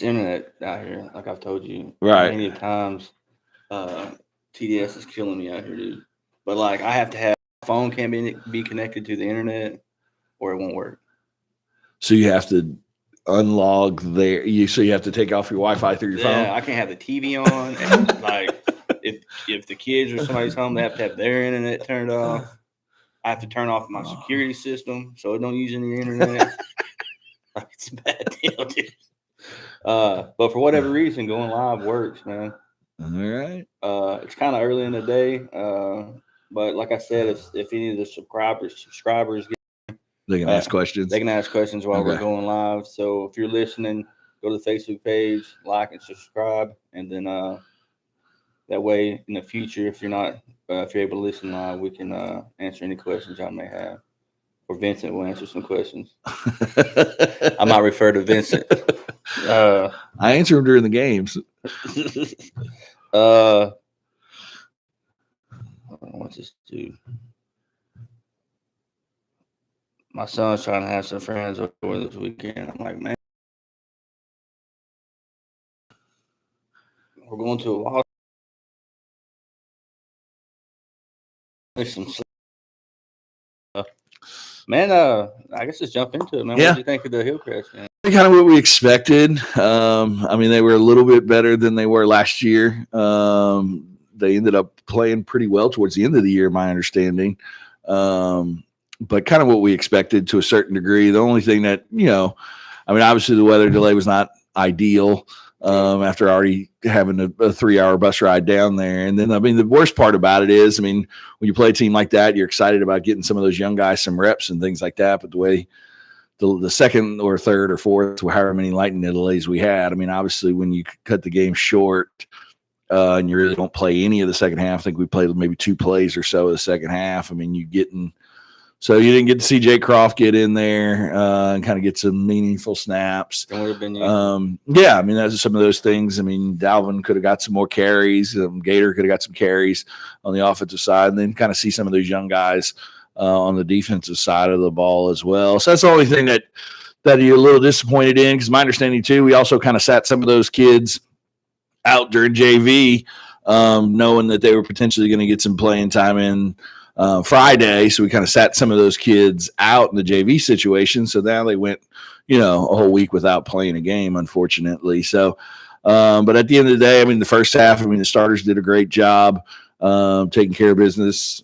internet out here, like I've told you Right. many times. TDS is killing me out here, dude. But like, I have to have my phone can't be connected to the internet, or it won't work. So you have to unlog there. So you have to take off your Wi-Fi through your phone. Yeah, I can't have the TV on. And like, if the kids or somebody's home, they have to have their internet turned off. I have to turn off my security system so it don't use any internet. It's a bad deal, dude. But for whatever reason, going live works, man. All right. It's kind of early in the day, but like I said, if any of the subscribers They can ask questions. They can ask questions while we're going live. So if you're listening, go to the Facebook page, like and subscribe, and then that way in the future, if you're able to listen live, we can answer any questions y'all may have. Or Vincent will answer some questions. I might refer to Vincent. I answer them during the games. What's this dude? My son's trying to have some friends over this weekend. I'm like, man, we're going to a lot. Man, I guess let's jump into it, man. Yeah. What do you think of the Hillcrest, man? Kind of what we expected. I mean, they were a little bit better than they were last year. They ended up playing pretty well towards the end of the year, my understanding. But kind of what we expected to a certain degree. The only thing that, I mean, obviously the weather delay was not ideal after already having a 3-hour bus ride down there. And then, I mean, the worst part about it is, I mean, when you play a team like that, you're excited about getting some of those young guys some reps and things like that. But the way the second or third or fourth, however many lightning delays we had, I mean, obviously when you cut the game short and you really don't play any of the second half, I think we played maybe 2 plays or so of the second half. I mean, so you didn't get to see Jay Croft get in there and kind of get some meaningful snaps. That would have been yeah, I mean, that's some of those things. I mean, Dalvin could have got some more carries. Gator could have got some carries on the offensive side, and then kind of see some of those young guys on the defensive side of the ball as well. So that's the only thing that you're a little disappointed in, because my understanding too, we also kind of sat some of those kids out during JV, knowing that they were potentially going to get some playing time in Friday. So we kind of sat some of those kids out in the JV situation. So now they went, a whole week without playing a game, unfortunately. So, but at the end of the day, I mean, the first half, I mean, the starters did a great job taking care of business.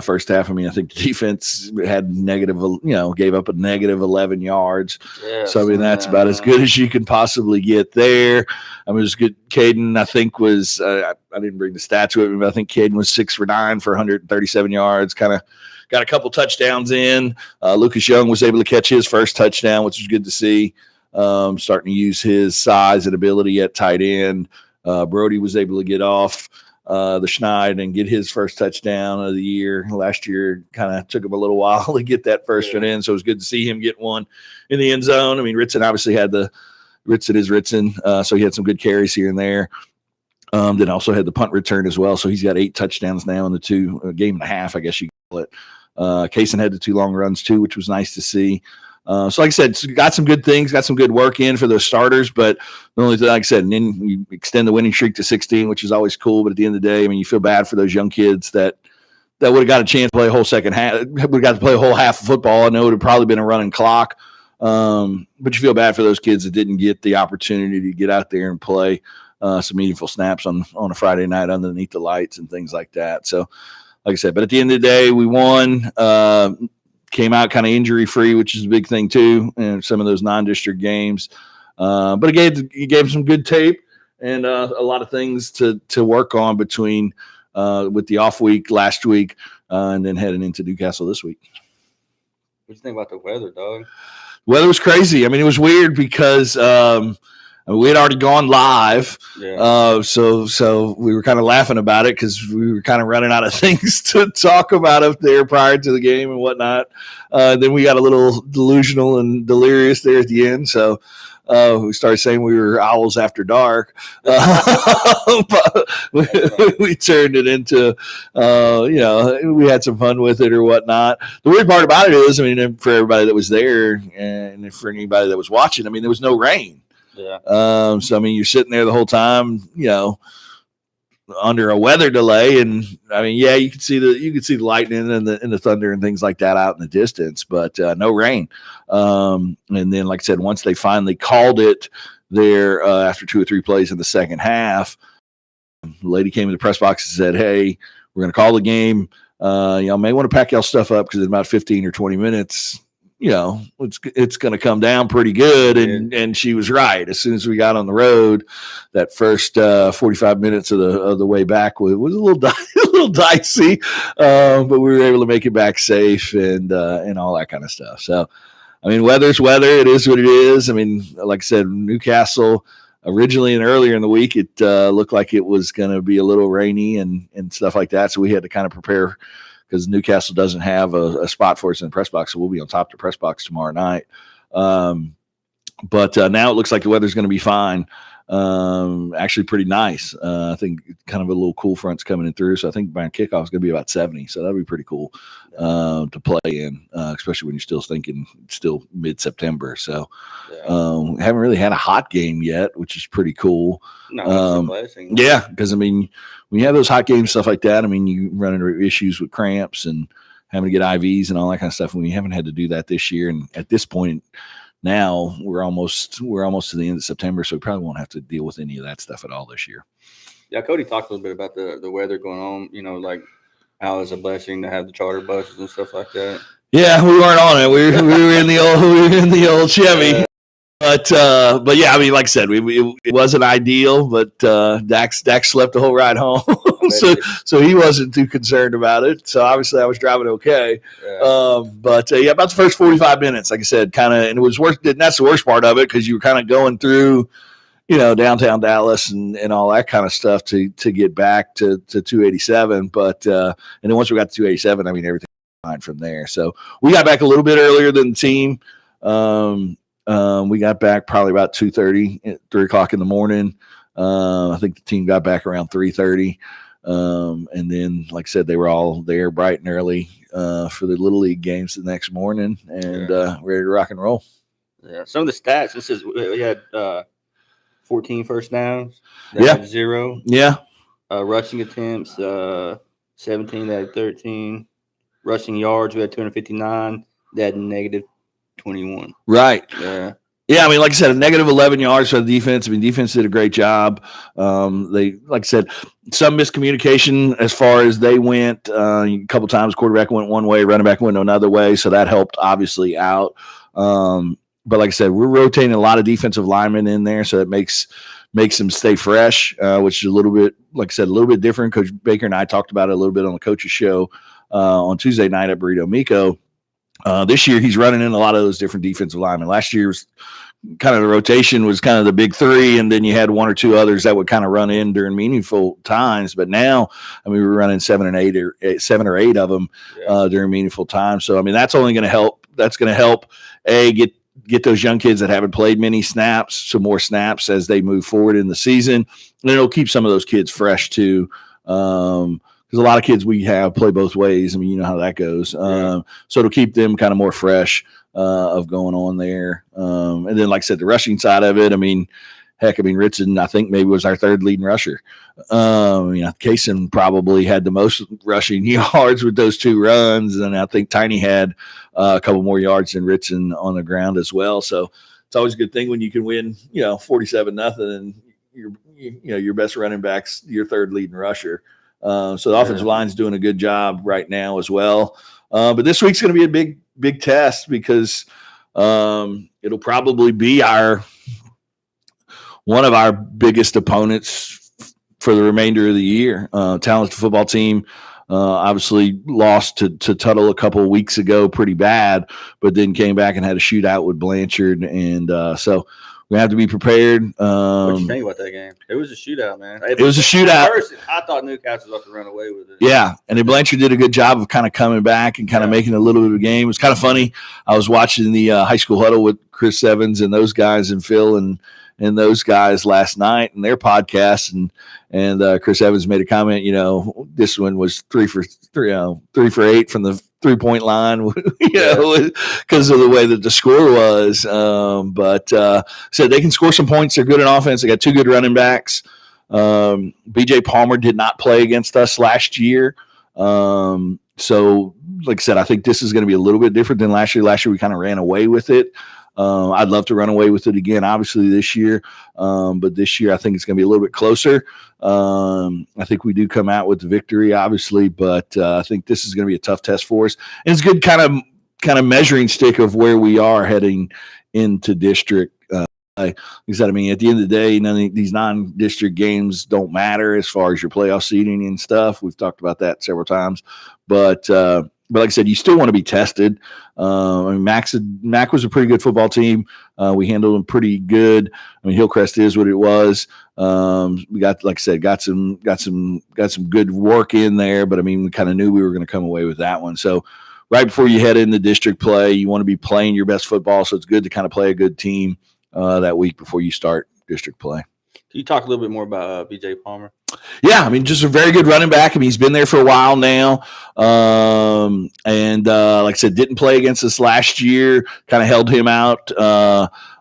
First half, I mean, I think the defense had gave up a negative 11 yards. Yes, so, I mean, that's about as good as you can possibly get there. I mean, it was good. Caden, I think, was I didn't bring the stats with me, but I think Caden was 6 for 9 for 137 yards, kind of got a couple touchdowns in. Lucas Young was able to catch his first touchdown, which was good to see. Starting to use his size and ability at tight end. Brody was able to get off the Schneid and get his first touchdown of the year. Last year kind of took him a little while to get that first one in, so it was good to see him get one in the end zone. I mean, Ritson obviously had Ritson, so he had some good carries here and there. Then also had the punt return as well, so he's got 8 touchdowns now in the game and a half, I guess you call it. Kaysen had the 2 long runs too, which was nice to see. So like I said, got some good things, got some good work in for those starters, but the only thing, like I said, and then you extend the winning streak to 16, which is always cool. But at the end of the day, I mean, you feel bad for those young kids that would have got a chance to play a whole second half, would have got to play a whole half of football. I know it would have probably been a running clock. But you feel bad for those kids that didn't get the opportunity to get out there and play some meaningful snaps on a Friday night underneath the lights and things like that. So, like I said, but at the end of the day, we won. Came out kind of injury-free, which is a big thing too, in some of those non-district games. But it gave some good tape and a lot of things to work on between with the off week last week and then heading into Newcastle this week. What do you think about the weather, dog? Weather was crazy. I mean, it was weird because we had already gone live. Yeah. So we were kind of laughing about it because we were kind of running out of things to talk about up there prior to the game and whatnot. Then we got a little delusional and delirious there at the end. So we started saying we were owls after dark. But we turned it into, we had some fun with it or whatnot. The weird part about it is, I mean, for everybody that was there and for anybody that was watching, I mean, there was no rain. Yeah. So I mean, you're sitting there the whole time, under a weather delay, and I mean, yeah, you could see the lightning and the thunder and things like that out in the distance, but no rain. And then, like I said, once they finally called it there after 2 or 3 plays in the second half, the lady came in the press box and said, "Hey, we're going to call the game. Y'all may want to pack y'all stuff up because in about 15 or 20 minutes." It's going to come down pretty good. And she was right. As soon as we got on the road, that first 45 minutes of the way back was a little dicey, but we were able to make it back safe and all that kind of stuff. So, I mean, weather's weather. It is what it is. I mean, like I said, Newcastle originally and earlier in the week, it looked like it was going to be a little rainy and stuff like that. So we had to kind of prepare, because Newcastle doesn't have a spot for us in the press box, so we'll be on top of the press box tomorrow night. But now it looks like the weather's going to be fine. Actually pretty nice. I think kind of a little cool front's coming in through, so I think by kickoff is going to be about 70, so that'll be pretty cool to play in, especially when you're still thinking still mid-September. So haven't really had a hot game yet, which is pretty cool. No, blessing. Yeah, because I mean, when you have those hot games, stuff like that, I mean, you run into issues with cramps and having to get IVs and all that kind of stuff. And we haven't had to do that this year. And at this point now, we're almost to the end of September, so we probably won't have to deal with any of that stuff at all this year. Yeah, Cody talked a little bit about the weather going on, like how it's a blessing to have the charter buses and stuff like that. Yeah, we weren't on it. We were in the old Chevy. But yeah, I mean, like I said, it wasn't ideal, but Dax slept the whole ride home, so he wasn't too concerned about it. So obviously, I was driving okay. Yeah. But about the first 45 minutes, like I said, kind of, and it was worse. And that's the worst part of it, because you were kind of going through, downtown Dallas and all that kind of stuff to get back to 287. But and then once we got to 287, I mean, everything was fine from there. So we got back a little bit earlier than the team. We got back probably about 2:30, 3 o'clock in the morning. I think the team got back around 3:30. And then, like I said, they were all there bright and early for the Little League games the next morning and ready to rock and roll. Yeah. Some of the stats, we had 14 first downs. They had 0. Yeah. Rushing attempts, 17. They had 13. Rushing yards, we had 259. They had negative 21. Right. Yeah. Yeah, I mean, like I said, a negative 11 yards for the defense. I mean, defense did a great job. They, like I said, some miscommunication as far as they went. A couple times, quarterback went one way, running back went another way, so that helped obviously out. But like I said, we're rotating a lot of defensive linemen in there, so that makes them stay fresh, which is a little bit, like I said, a little bit different. Coach Baker and I talked about it a little bit on the coach's show on Tuesday night at Burrito Miko. This year, he's running in a lot of those different defensive linemen. Last year's kind of the rotation was kind of the big three, and then you had 1 or 2 others that would kind of run in during meaningful times. But now, I mean, we're running 7 or 8 of them during meaningful times. So, I mean, that's only going to help. That's going to help, get those young kids that haven't played many snaps, some more snaps as they move forward in the season. And it'll keep some of those kids fresh too. Because a lot of kids we have play both ways. I mean, you know how that goes. So it'll keep them kind of more fresh of going on there. And then, like I said, the rushing side of it, I mean, Ritson, I think maybe was our 3rd leading rusher. Kaysen probably had the most rushing yards with those 2 runs. And I think Tiny had a couple more yards than Ritson on the ground as well. So it's always a good thing when you can win, 47-0 and your best running back's your 3rd leading rusher. So the offensive line's doing a good job right now as well. But this week's going to be a big test because it'll probably be one of our biggest opponents for the remainder of the year. Talented football team, obviously lost to Tuttle a couple of weeks ago pretty bad, but then came back and had a shootout with Blanchard. And so we have to be prepared. What you think about that game? It was a shootout, man. It was a shootout. First, I thought Newcastle was about to run away with it. Yeah, and then Blanchard did a good job of kind of coming back and kind of making a little bit of a game. It was kind of funny. I was watching the high school huddle with Chris Evans and those guys and Phil and and those guys last night in their podcast, and Chris Evans made a comment. This one was 3 for 8 from the 3-point line, because of the way that the score was. But said they can score some points. They're good in offense. They got 2 good running backs. BJ Palmer did not play against us last year. So, like I said, I think this is going to be a little bit different than last year. Last year, we kind of ran away with it. I'd love to run away with it again, obviously, this year. But this year, I think it's going to be a little bit closer. I think we do come out with the victory, obviously, but I think this is going to be a tough test for us. And it's a good kind of measuring stick of where we are heading into district. Like I said, I mean, at the end of the day, none of these non-district games don't matter as far as your playoff seeding and stuff. We've talked about that several times, but like I said, you still want to be tested. I mean, Mac was a pretty good football team. We handled them pretty good. I mean, Hillcrest is what it was. We got, like I said, got some good work in there, but I mean, we kind of knew we were going to come away with that one. So right before you head into district play, you want to be playing your best football. So it's good to kind of play a good team that week before you start district play. Can you talk a little bit more about BJ Palmer? Yeah, I mean, just a very good running back. I mean, he's been there for a while now. And like I said, didn't play against us last year, kind of held him out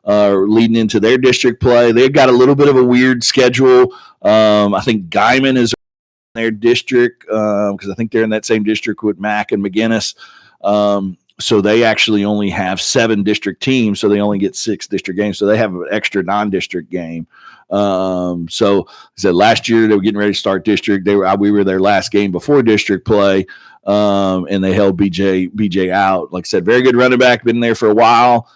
leading into their district play. They've got a little bit of a weird schedule. I think Guyman is in their district because I think they're in that same district with Mack and McGinnis. So they actually only have 7 district teams, so they only get 6 district games. So they have an extra non-district game. So I said last year they were getting ready to start district. We were their last game before district play, and they held BJ out. Like I said, very good running back, been there for a while.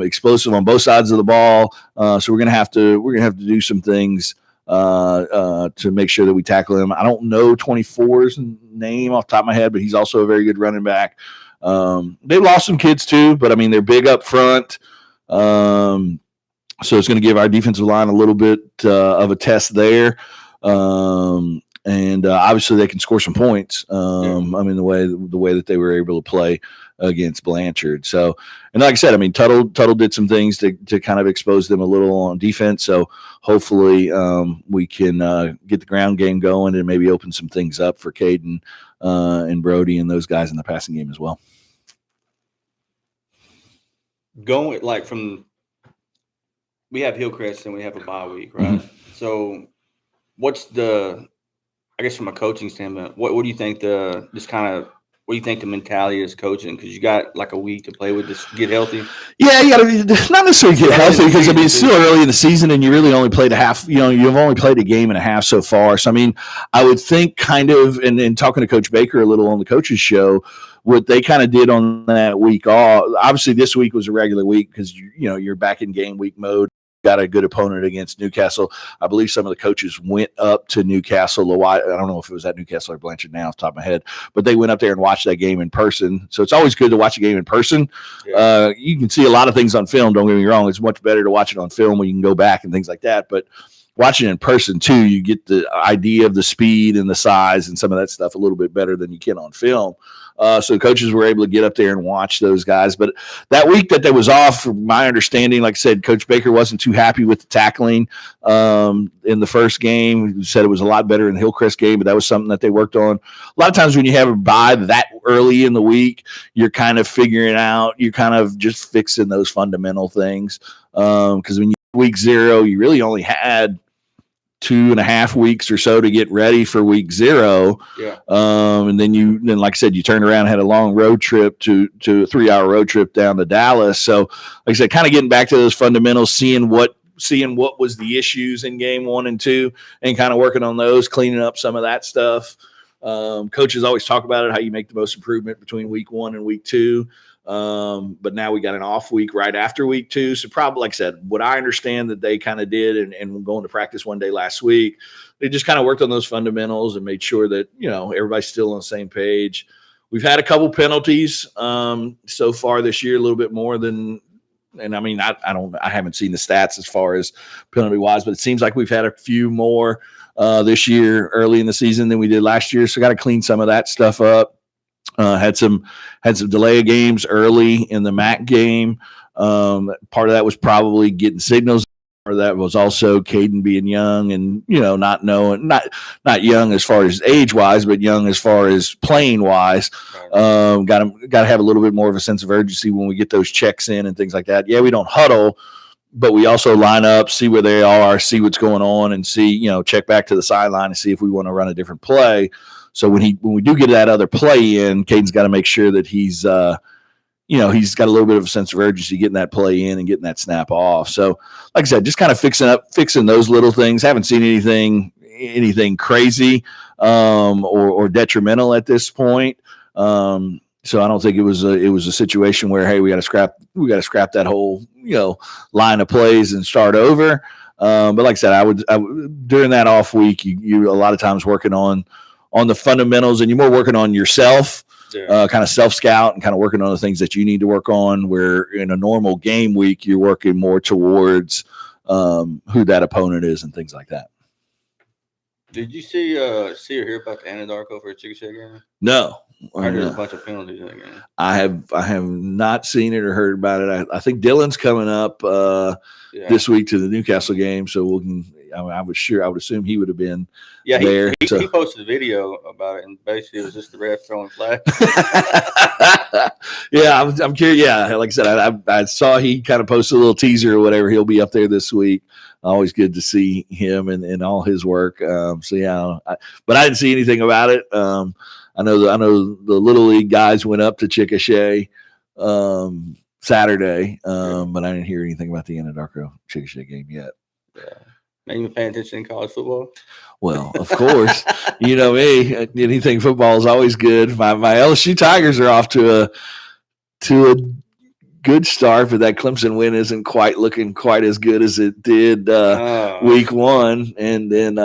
Explosive on both sides of the ball. So we're gonna have to do some things to make sure that we tackle him. I don't know 24's name off the top of my head, but he's also a very good running back. They've lost some kids too, but I mean, they're big up front. So it's going to give our defensive line a little bit of a test there. And obviously they can score some points. I mean, the way that they were able to play against Blanchard. So, and like I said, I mean, Tuttle did some things to kind of expose them a little on defense. So hopefully we can get the ground game going and maybe open some things up for Caden and Brody and those guys in the passing game as well. Going like we have Hillcrest and we have a bye week, right? Mm-hmm. So what's I guess from a coaching standpoint, what do you think what do you think the mentality is coaching? Because you got like a week to play with, just get healthy. Yeah, you got to not necessarily get healthy because I mean it's still early in the season and you really only played a half. You've only played a game and a half so far. So I mean, I would think kind of, and talking to Coach Baker a little on the coaches show, what they kind of did on that week off. Obviously, this week was a regular week because you're back in game week mode. Got a good opponent against Newcastle. I believe some of the coaches went up to Newcastle a while. I don't know if it was at Newcastle or Blanchard now off the top of my head, but they went up there and watched that game in person. So it's always good to watch a game in person. Yeah. You can see a lot of things on film. Don't get me wrong. It's much better to watch it on film when you can go back and things like that. But watching it in person too, you get the idea of the speed and the size and some of that stuff a little bit better than you can on film. So the coaches were able to get up there and watch those guys. But that week that was off, from my understanding, like I said, Coach Baker wasn't too happy with the tackling in the first game. He said it was a lot better in the Hillcrest game, but that was something that they worked on. A lot of times when you have a bye that early in the week, you're kind of figuring out, you're kind of just fixing those fundamental things. Because when you week 0, you really only had 2.5 weeks or so to get ready for week 0. Yeah. And then like I said, you turned around and had a long road trip to a 3-hour road trip down to Dallas. So like I said, kind of getting back to those fundamentals, seeing what was the issues in game 1 and 2 and kind of working on those, cleaning up some of that stuff. Coaches always talk about it, how you make the most improvement between week 1 and week 2. But now we got an off week right after week 2. So probably, like I said, what I understand that they kind of did and going to practice one day last week, they just kind of worked on those fundamentals and made sure that, everybody's still on the same page. We've had a couple penalties so far this year, a little bit more than, and I mean, I haven't seen the stats as far as penalty wise, but it seems like we've had a few more this year early in the season than we did last year. So got to clean some of that stuff up. Had some delay of games early in the MAC game. Part of that was probably getting signals of that was also Caden being young and, not knowing, not young as far as age wise, but young as far as playing wise. Got to have a little bit more of a sense of urgency when we get those checks in and things like that. Yeah, we don't huddle, but we also line up, see where they are, see what's going on, and see, check back to the sideline and see if we want to run a different play. So when we do get that other play in, Caden's got to make sure that he's he's got a little bit of a sense of urgency getting that play in and getting that snap off. So, like I said, just kind of fixing those little things. Haven't seen anything crazy or detrimental at this point. So I don't think it was a situation where, hey, we got to scrap that whole line of plays and start over. But like I said, I would during that off week, you a lot of times working on the fundamentals, and you're more working on yourself. Kind of self-scout and kind of working on the things that you need to work on, where in a normal game week, you're working more towards who that opponent is and things like that. Did you see or hear about the Anadarko for a Chickasha game? No. I heard there's a bunch of penalties in that game. I have not seen it or heard about it. I think Dylan's coming up this week to the Newcastle game, so I would assume he would have been there. He posted a video about it, and basically it was just the ref throwing flags. Yeah, I'm curious. Yeah, like I said, I saw he kind of posted a little teaser or whatever. He'll be up there this week. Always good to see him and all his work. So yeah, but I didn't see anything about it. I know the Little League guys went up to Chickasha Saturday, but I didn't hear anything about the Anadarko Chickasha game yet. Yeah. Are you paying attention in college football? Well, of course. You know me. Anything football is always good. My LSU Tigers are off to a good start, but that Clemson win isn't quite looking quite as good as it did week one. And then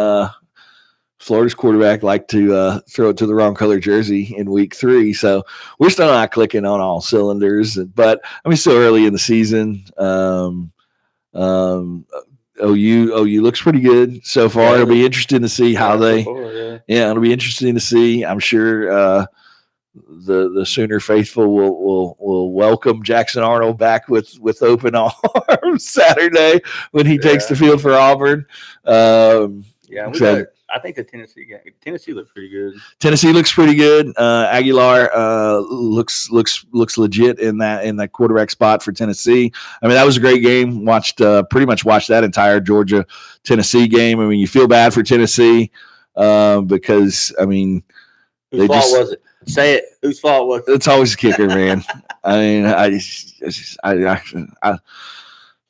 Florida's quarterback liked to throw it to the wrong color jersey in week 3. So we're still not clicking on all cylinders. But I mean, still early in the season. OU looks pretty good so far. It'll be interesting to see how it'll be interesting to see. I'm sure the Sooner faithful will welcome Jackson Arnold back with open arms Saturday when he takes the field for Auburn. I think the Tennessee looks pretty good. Tennessee looks pretty good. Aguilar looks legit in that quarterback spot for Tennessee. I mean, that was a great game. Pretty much watched that entire Georgia Tennessee game. I mean, you feel bad for Tennessee because I mean, whose fault was it? Say it. Whose fault was it? It's always the kicker, man. I mean,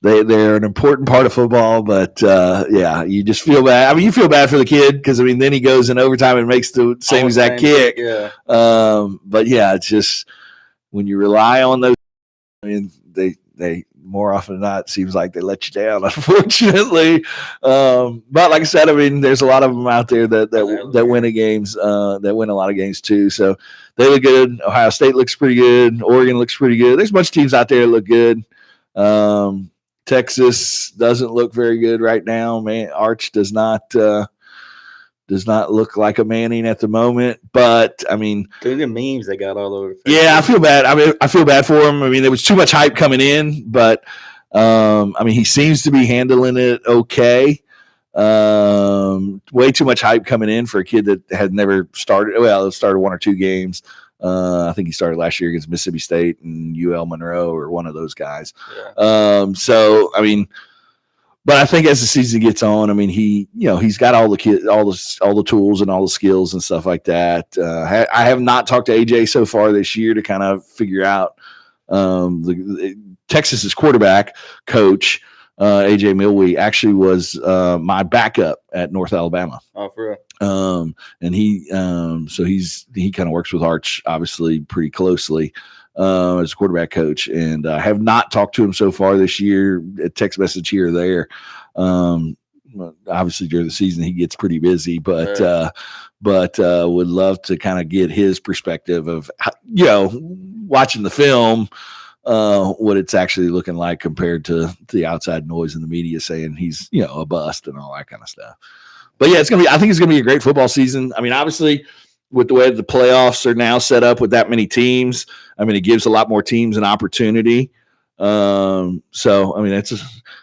they're an important part of football, but you just feel bad. I mean, you feel bad for the kid because I mean, then he goes in overtime and makes the same exact kick. Yeah. But yeah, it's just when you rely on those. I mean, they more often than not, it seems like they let you down, unfortunately. But like I said, I mean, there's a lot of them out there that win games, that win a lot of games too. So they look good. Ohio State looks pretty good. Oregon looks pretty good. There's a bunch of teams out there that look good. Texas doesn't look very good right now. Man, Arch does not look like a Manning at the moment. But I mean, the memes they got all over. Yeah, I feel bad. I mean, I feel bad for him. I mean, there was too much hype coming in, but I mean, he seems to be handling it okay. Way too much hype coming in for a kid that had never started. Well, started 1 or 2 games. I think he started last year against Mississippi State and UL Monroe or one of those guys. Yeah. So I mean, but I think as the season gets on, I mean, he's got all the tools and all the skills and stuff like that. I have not talked to AJ so far this year to kind of figure out Texas's quarterback coach. AJ Milwee actually was my backup at North Alabama. Oh, for real. And he kind of works with Arch obviously pretty closely as a quarterback coach, and I have not talked to him so far this year. A text message here or there. Obviously during the season he gets pretty busy, but would love to kind of get his perspective of watching the film. What it's actually looking like compared to the outside noise in the media saying he's, a bust and all that kind of stuff. But yeah, I think it's going to be a great football season. I mean, obviously with the way the playoffs are now set up with that many teams, I mean, it gives a lot more teams an opportunity. So I mean, it's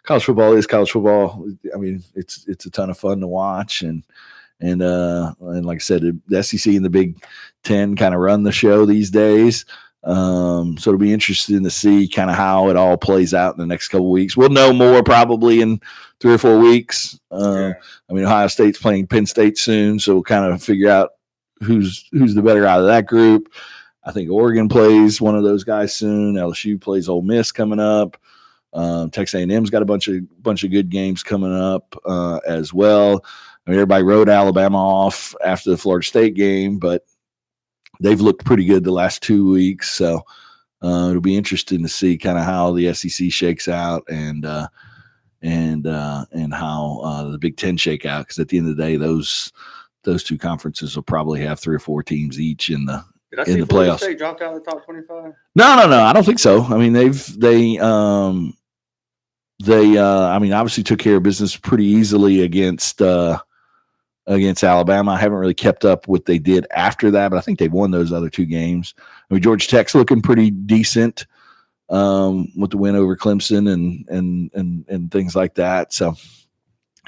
college football is college football. I mean, it's a ton of fun to watch, and like I said, the SEC and the Big Ten kind of run the show these days. So it'll be interesting to see kind of how it all plays out in the next couple of weeks. We'll know more probably in 3 or 4 weeks. I mean, Ohio State's playing Penn State soon, so we'll kind of figure out who's the better out of that group. I think Oregon plays one of those guys soon. LSU plays Ole Miss coming up. Texas A&M's got a bunch of good games coming up as well. I mean, everybody wrote Alabama off after the Florida State game, but they've looked pretty good the last 2 weeks. So it'll be interesting to see kind of how the SEC shakes out and how the Big Ten shake out. Because at the end of the day, those 2 conferences will probably have 3 or 4 teams each in the playoffs. State dropped out of the top 25? No. I don't think so. I mean, they I mean, obviously took care of business pretty easily against Alabama. I haven't really kept up what they did after that, but I think they won those other 2 games. I mean, Georgia Tech's looking pretty decent with the win over Clemson and things like that. So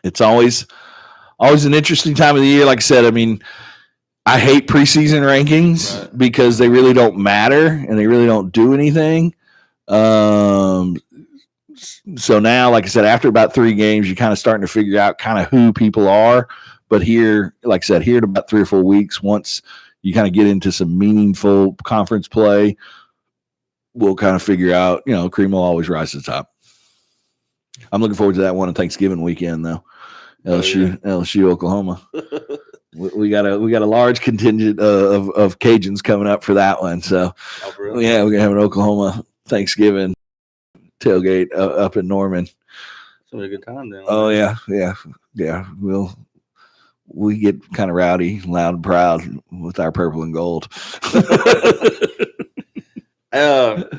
it's always an interesting time of the year. Like I said, I mean, I hate preseason rankings because they really don't matter and they really don't do anything. So now, like I said, after about 3 games, you're kind of starting to figure out kind of who people are. But here, like I said, here in about 3 or 4 weeks, once you kind of get into some meaningful conference play, we'll kind of figure out, cream will always rise to the top. I'm looking forward to that one on Thanksgiving weekend, though. LSU, Oklahoma. We got a large contingent of Cajuns coming up for that one. So, really? Yeah, we're gonna have an Oklahoma Thanksgiving tailgate up in Norman. It's gonna be a good time then. Oh yeah. We get kind of rowdy, loud, and proud with our purple and gold.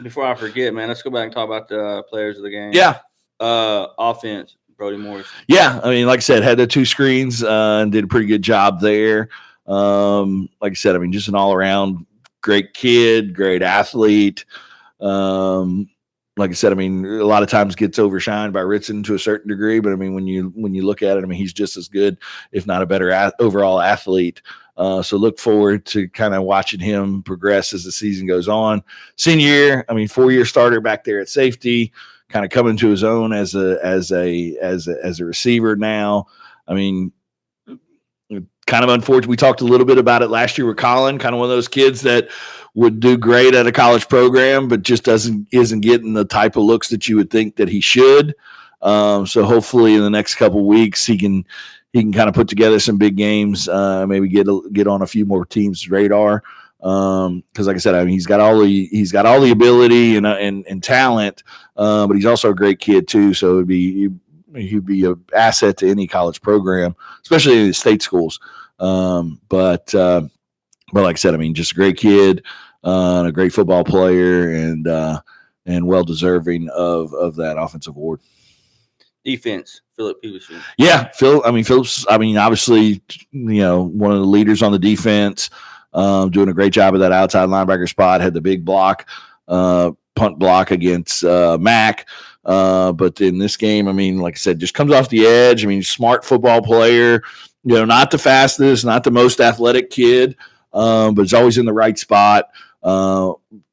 Before I forget, man, let's go back and talk about the players of the game. Yeah. Offense. Brody Morris. Yeah, I mean, like I said, had the 2 screens and did a pretty good job there. Like I said, I mean, just an all-around great kid, great athlete. Like I said, I mean, a lot of times gets overshined by Ritson to a certain degree, but I mean, when you look at it, I mean, he's just as good, if not a better overall athlete. So look forward to kind of watching him progress as the season goes on. Senior year, I mean, 4-year starter back there at safety, kind of coming to his own as a receiver now. I mean, kind of unfortunate. We talked a little bit about it last year with Colin, kind of one of those kids that would do great at a college program, but just isn't getting the type of looks that you would think that he should. So hopefully in the next couple of weeks he can kind of put together some big games, maybe get on a few more teams' radar. Because like I said, I mean, he's got all the ability and talent, but he's also a great kid too. So he'd be an asset to any college program, especially in the state schools. But like I said, I mean, just a great kid, and a great football player, and well deserving of that offensive award. Defense, Philip Peterson. Yeah, Phillips. I mean, obviously, one of the leaders on the defense. Doing a great job of that outside linebacker spot. Had the big block, punt block against Mac. But in this game, I mean, like I said, just comes off the edge. I mean, smart football player. Not the fastest, not the most athletic kid, but he's always in the right spot.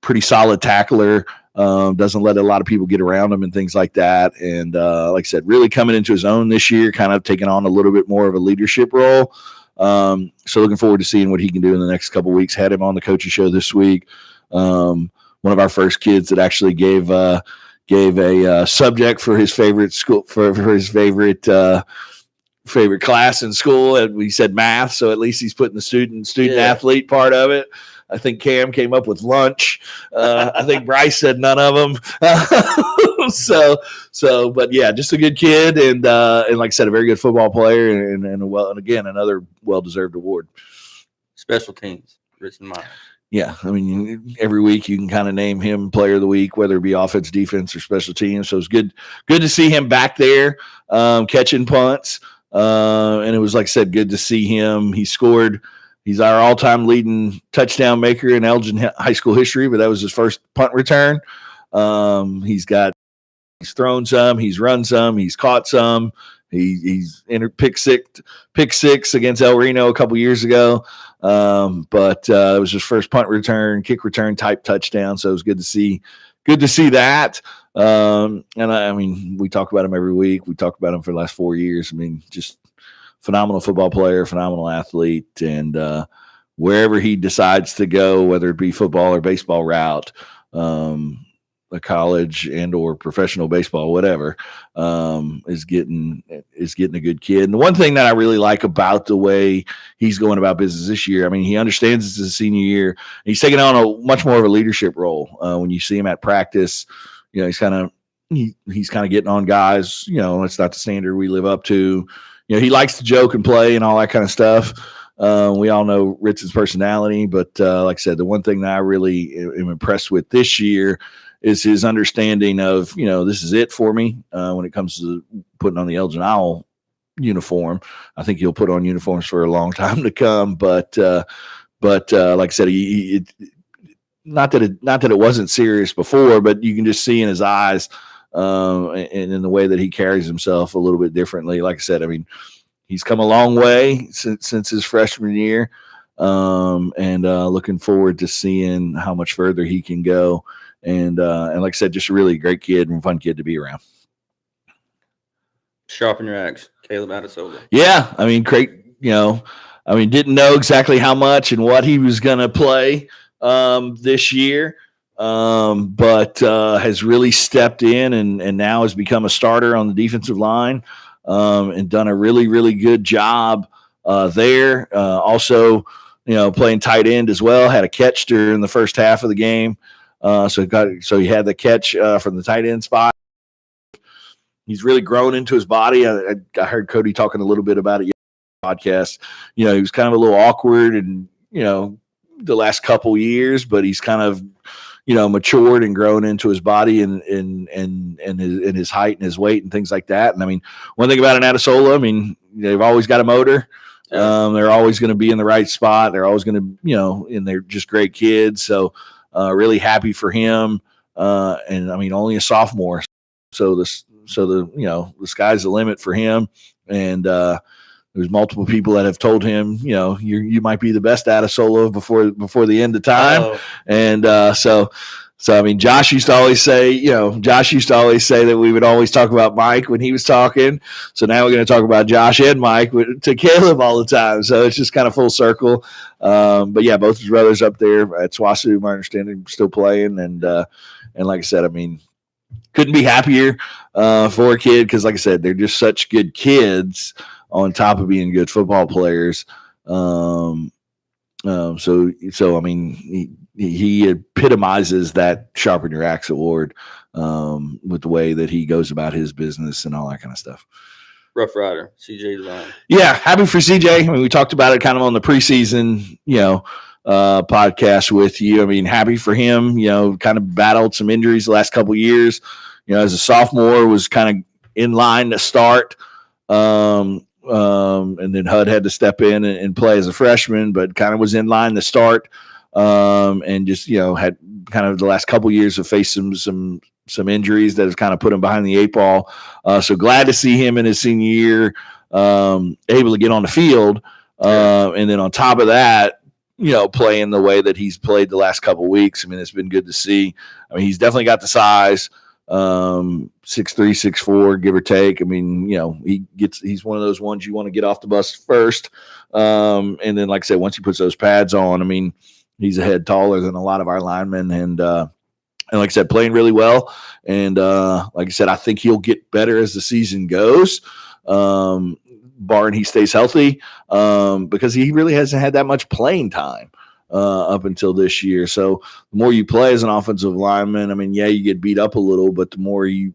Pretty solid tackler. Doesn't let a lot of people get around him and things like that. And like I said, really coming into his own this year, kind of taking on a little bit more of a leadership role. So looking forward to seeing what he can do in the next couple of weeks. Had him on the coaching show this week. One of our first kids that actually gave a subject for his favorite school for his favorite class in school, and we said math. So at least he's putting the student athlete part of it. I think Cam came up with lunch. I think Bryce said none of them. But yeah, just a good kid, and like I said, a very good football player, and again, another well-deserved award. Special teams, Richard Myers. Yeah, I mean, every week you can kind of name him player of the week, whether it be offense, defense, or special teams. So it's good to see him back there catching punts, and it was, like I said, good to see him. He scored. He's our all-time leading touchdown maker in Elgin high school history, but that was his first punt return. He's thrown some, he's run some, he's caught some. He's entered pick six against El Reno a couple years ago. But it was his first punt return, kick return type touchdown. So it was good to see that. And I mean, we talk about him every week. We talk about him for the last 4 years. I mean, just phenomenal football player, phenomenal athlete. And wherever he decides to go, whether it be football or baseball route, a college and or professional baseball, whatever, is getting a good kid. And the one thing that I really like about the way he's going about business this year, I mean, he understands it's his senior year. He's taking on a much more of a leadership role. When you see him at practice, you know, he's kind of getting on guys. You know, it's not the standard we live up to. You know, he likes to joke and play and all that kind of stuff. We all know Ritz's personality, but like I said, the one thing that I really am impressed with this year is his understanding of, you know, this is it for me when it comes to putting on the Elgin Owl uniform. I think he'll put on uniforms for a long time to come, but like I said, not that it wasn't serious before, but you can just see in his eyes and in the way that he carries himself a little bit differently. Like I said, I mean, he's come a long way since his freshman year, and looking forward to seeing how much further he can go. And like I said, just a really great kid and fun kid to be around. Sharpen your axe, Caleb Adesola. Yeah, I mean, great. You know, I mean, didn't know exactly how much and what he was going to play this year, but has really stepped in and now has become a starter on the defensive line, and done a really, really good job there. Also, you know, playing tight end as well. Had a catch during the first half of the game. So he had the catch from the tight end spot. He's really grown into his body. I heard Cody talking a little bit about it in the podcast. You know, he was kind of a little awkward and, you know, the last couple years, but he's kind of, you know, matured and grown into his body and his height and his weight and things like that. And I mean, one thing about an Adesola, I mean, they've always got a motor. They're always going to be in the right spot. They're always going to, you know, and they're just great kids. So, really happy for him, and I mean only a sophomore, so the you know, the sky's the limit for him. And there's multiple people that have told him, you know, you might be the best Adesola before the end of time. Oh. And so I mean, Josh used to always say that we would always talk about Mike when he was talking. So now we're going to talk about Josh and Mike to Caleb all the time. So it's just kind of full circle. But yeah, both his brothers up there at SWASU, my understanding, still playing. And like I said, I mean, couldn't be happier for a kid because, like I said, they're just such good kids on top of being good football players. So I mean, he epitomizes that sharpen your axe award with the way that he goes about his business and all that kind of stuff. Rough Rider, CJ Design. Yeah, happy for CJ. I mean, we talked about it kind of on the preseason, you know, podcast with you. I mean, happy for him. You know, kind of battled some injuries the last couple of years. You know, as a sophomore, was kind of in line to start. And then HUD had to step in and play as a freshman, but kind of was in line to start. And just, you know, had kind of the last couple of years have faced some injuries that have kind of put him behind the eight ball. So glad to see him in his senior year, able to get on the field. And then on top of that, you know, playing the way that he's played the last couple of weeks. I mean, it's been good to see. I mean, he's definitely got the size, 6'3", 6'4", give or take. I mean, you know, he's one of those ones you want to get off the bus first. And then, like I said, once he puts those pads on, I mean, he's a head taller than a lot of our linemen. And like I said, playing really well. And like I said, I think he'll get better as the season goes, barring he stays healthy, because he really hasn't had that much playing time up until this year. So the more you play as an offensive lineman, I mean, yeah, you get beat up a little, but the more you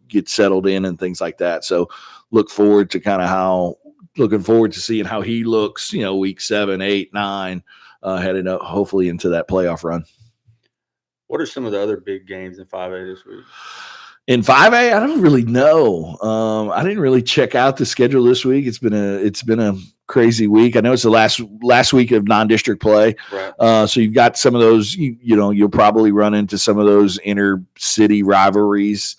get settled in and things like that. So looking forward to seeing how he looks, you know, week 7, 8, 9, heading up hopefully into that playoff run. What are some of the other big games in 5A this week? In 5A, I don't really know. I didn't really check out the schedule this week. It's been a crazy week. I know it's the last week of non-district play. Right. So you've got some of those. You'll probably run into some of those inner city rivalries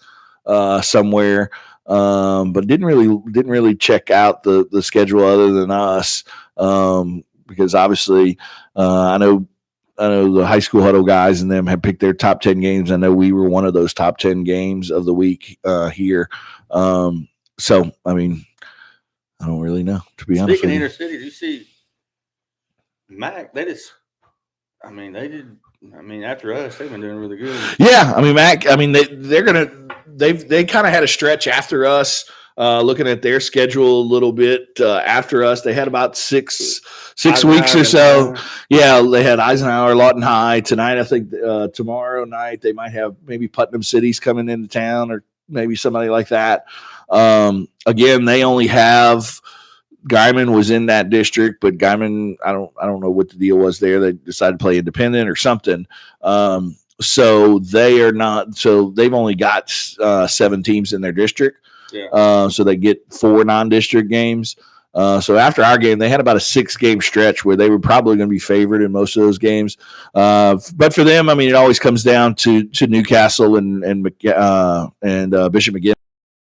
somewhere. But didn't really check out the schedule other than us, because obviously I know the high school huddle guys and them have picked their top 10 games. I know we were one of those top 10 games of the week here. So I mean, I don't really know, to be honest. Speaking of inner city, you see Mac, after us, they've been doing really good. Yeah, I mean, Mac, they kind of had a stretch after us. Looking at their schedule a little bit after us, they had about six weeks or so. Yeah, they had Eisenhower, Lawton High tonight. I think tomorrow night they might have maybe Putnam City's coming into town, or maybe somebody like that. Again, they only have Guyman was in that district, but Guyman, I don't know what the deal was there. They decided to play independent or something. So they are not. So they've only got 7 teams in their district. Yeah. So they get 4 non-district games. So after our game, they had about a 6-game stretch where they were probably going to be favored in most of those games. But for them, I mean, it always comes down to Newcastle and Bishop McGinnis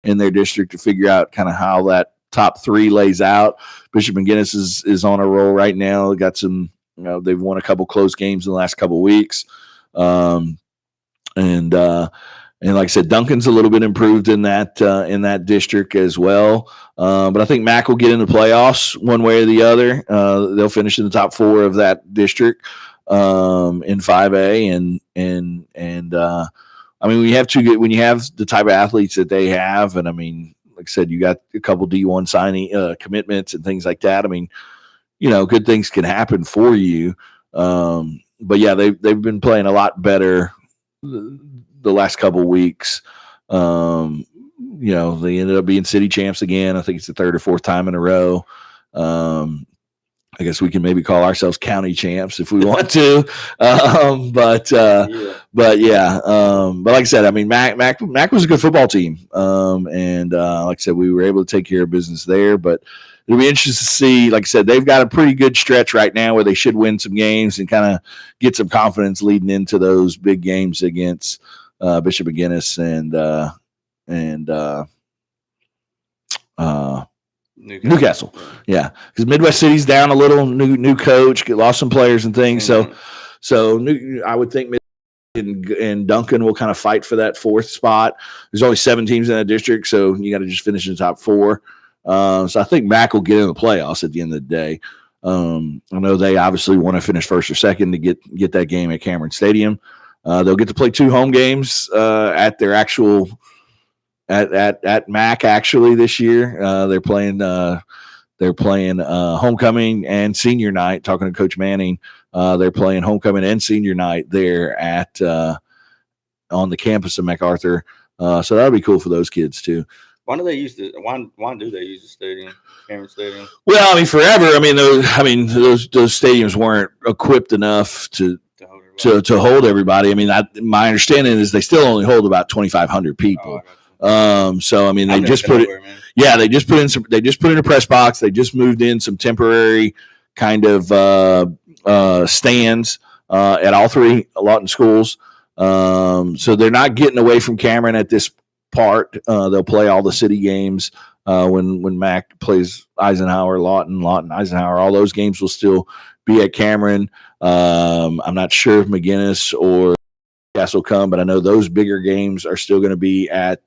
in their district to figure out kind of how that top 3 lays out. Bishop McGinnis is on a roll right now. Got some, they've won a couple close games in the last couple of weeks. And like I said, Duncan's a little bit improved in that district as well. But I think Mac will get in the playoffs one way or the other. They'll finish in the top 4 of that district in 5A. And I mean, when you have the type of athletes that they have, and I mean, like I said, you got a couple D1 signing commitments and things like that. I mean, good things can happen for you. But yeah, they've been playing a lot better the last couple of weeks. They ended up being city champs again. I think it's the 3rd or 4th time in a row. I guess we can maybe call ourselves county champs if we want to. But like I said, I mean, Mac was a good football team. And like I said, we were able to take care of business there, but it'll be interesting to see. Like I said, they've got a pretty good stretch right now where they should win some games and kind of get some confidence leading into those big games against Bishop McGinnis and Newcastle. Yeah, because Midwest City's down a little. New coach, lost some players and things. Mm-hmm. So I would think and Duncan will kind of fight for that 4th spot. There's only 7 teams in that district, so you got to just finish in the top 4. So I think Mac will get in the playoffs at the end of the day. I know they obviously want to finish 1st or 2nd to get that game at Cameron Stadium. They'll get to play 2 home games at their actual at MAC actually this year. They're playing homecoming and senior night. Talking to Coach Manning, they're playing homecoming and senior night there at on the campus of MacArthur. So that'll be cool for those kids too. Why do they use the stadium, Cameron Stadium? Well, I mean, forever. I mean, those stadiums weren't equipped enough to hold everybody. I mean, my understanding is they still only hold about 2,500 people. So I mean, they just put it. Man. Yeah, they just put in a press box. They just moved in some temporary kind of stands at all 3 Lawton schools. So they're not getting away from Cameron at this part. They'll play all the city games when Mac plays Eisenhower, Lawton, Eisenhower. All those games will still be at Cameron. I'm not sure if McGinnis or Newcastle come, but I know those bigger games are still going to be at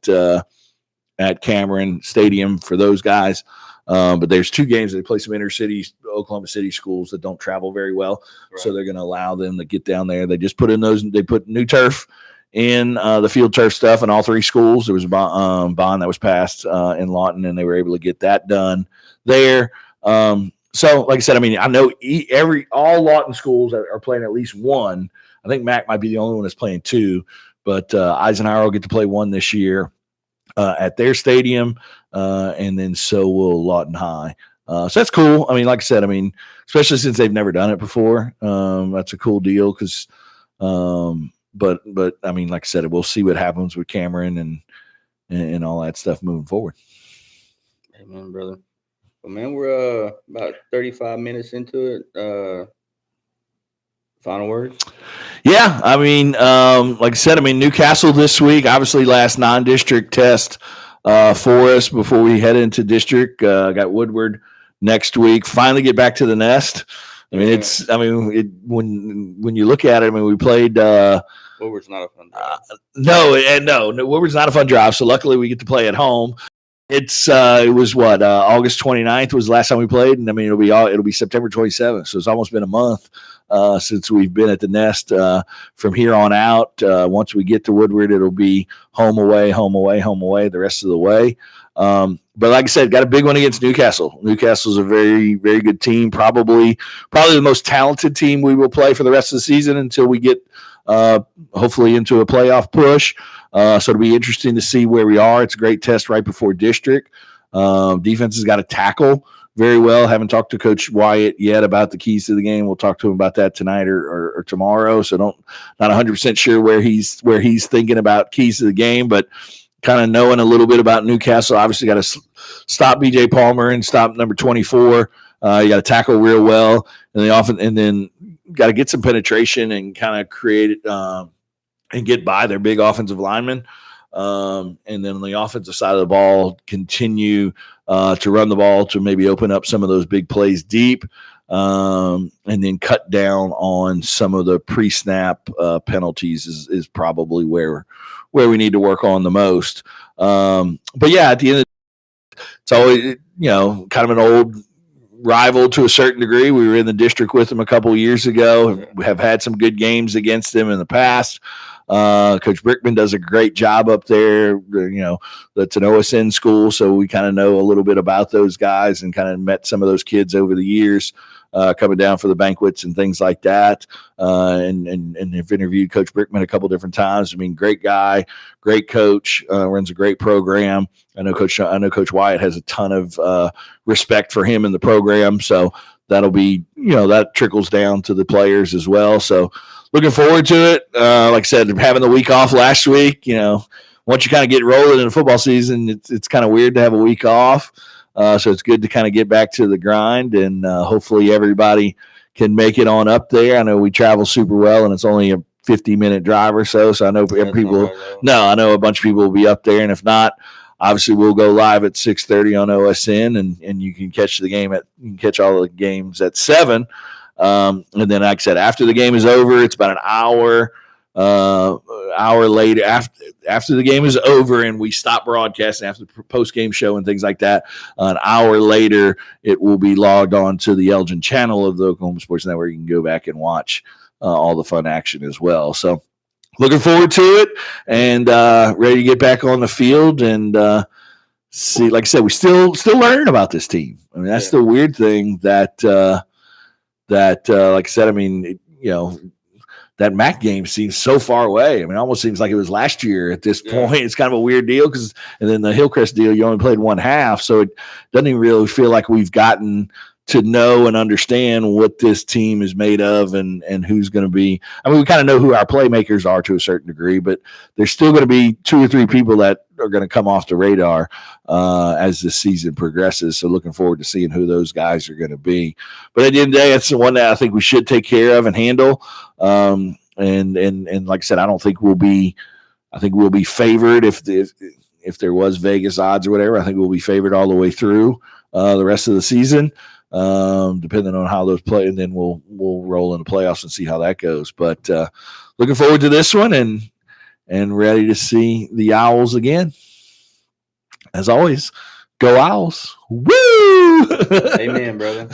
Cameron Stadium for those guys. But there's 2 games that they play some inner city Oklahoma City schools that don't travel very well, right. So they're going to allow them to get down there. They just put in those. They put new turf in the field turf stuff in all 3 schools. There was a bond that was passed in Lawton, and they were able to get that done there. So, like I said, I mean, I know all Lawton schools are playing at least 1. I think Mac might be the only one that's playing 2, but Eisenhower will get to play 1 this year at their stadium, and then so will Lawton High. So that's cool. I mean, like I said, I mean, especially since they've never done it before, that's a cool deal because, but I mean, like I said, we'll see what happens with Cameron and all that stuff moving forward. Amen, brother. Well, man, we're about 35 minutes into it. Final words? Yeah, I mean, like I said, Newcastle this week, obviously last non-district test for us before we head into district. Got Woodward next week. Finally get back to the nest. When you look at it, we played. Woodward's not a fun drive. No, Woodward's not a fun drive. So luckily we get to play at home. It was what August 29th was the last time we played, and it'll be September 27th. So it's almost been a month since we've been at the nest. From here on out, once we get to Woodward, it'll be home away the rest of the way. But like I said, got a big one against Newcastle. Newcastle's a very, very good team. Probably the most talented team we will play for the rest of the season until we get hopefully into a playoff push. So it'll be interesting to see where we are. It's a great test right before district. Defense has got to tackle very well. Haven't talked to Coach Wyatt yet about the keys to the game. We'll talk to him about that tonight or tomorrow. So not 100% sure where he's thinking about keys to the game, but kind of knowing a little bit about Newcastle. Obviously got to stop BJ Palmer and stop number 24. You got to tackle real well, and then got to get some penetration and kind of create it and get by their big offensive linemen. And then on the offensive side of the ball, continue to run the ball to maybe open up some of those big plays deep, and then cut down on some of the pre-snap penalties is probably where we need to work on the most. But yeah, at the end of the day, it's always, kind of an old rival to a certain degree. We were in the district with them a couple of years ago. We have had some good games against them in the past. Coach Brickman does a great job up there. That's an OSN school, so we kind of know a little bit about those guys and kind of met some of those kids over the years, coming down for the banquets and things like that. And have interviewed Coach Brickman a couple different times. Great guy, great coach, runs a great program. I know Coach Wyatt has a ton of respect for him in the program, so that'll be, that trickles down to the players as well. So looking forward to it. Like I said, having the week off last week, once you kind of get rolling in the football season, it's kind of weird to have a week off. So it's good to kind of get back to the grind, and hopefully everybody can make it on up there. I know we travel super well, and it's only a 50-minute drive or so. So I know I know a bunch of people will be up there, and if not, obviously we'll go live at 6:30 on OSN, and you can catch all the games at 7. And then, like I said, after the game is over, it's about an hour later after the game is over and we stop broadcasting after the post-game show and things like that. An hour later, it will be logged on to the Elgin channel of the Oklahoma Sports Network. You can go back and watch all the fun action as well. So looking forward to it, and ready to get back on the field and see. Like I said, we still learning about this team. That's the weird thing that like I said, that MAC game seems so far away. It almost seems like it was last year at this point. It's kind of a weird deal and then the Hillcrest deal, you only played one half, so it doesn't even really feel like we've gotten to know and understand what this team is made of and who's going to be. We kind of know who our playmakers are to a certain degree, but there's still going to be 2 or 3 people that are going to come off the radar as the season progresses. So looking forward to seeing who those guys are going to be. But at the end of the day, it's the one that I think we should take care of and handle. And like I said, I think we'll be favored if there was Vegas odds or whatever. I think we'll be favored all the way through the rest of the season. Depending on how those play, and then we'll roll in the playoffs and see how that goes. But looking forward to this one and ready to see the Owls again. As always, go Owls! Woo! Amen, brother.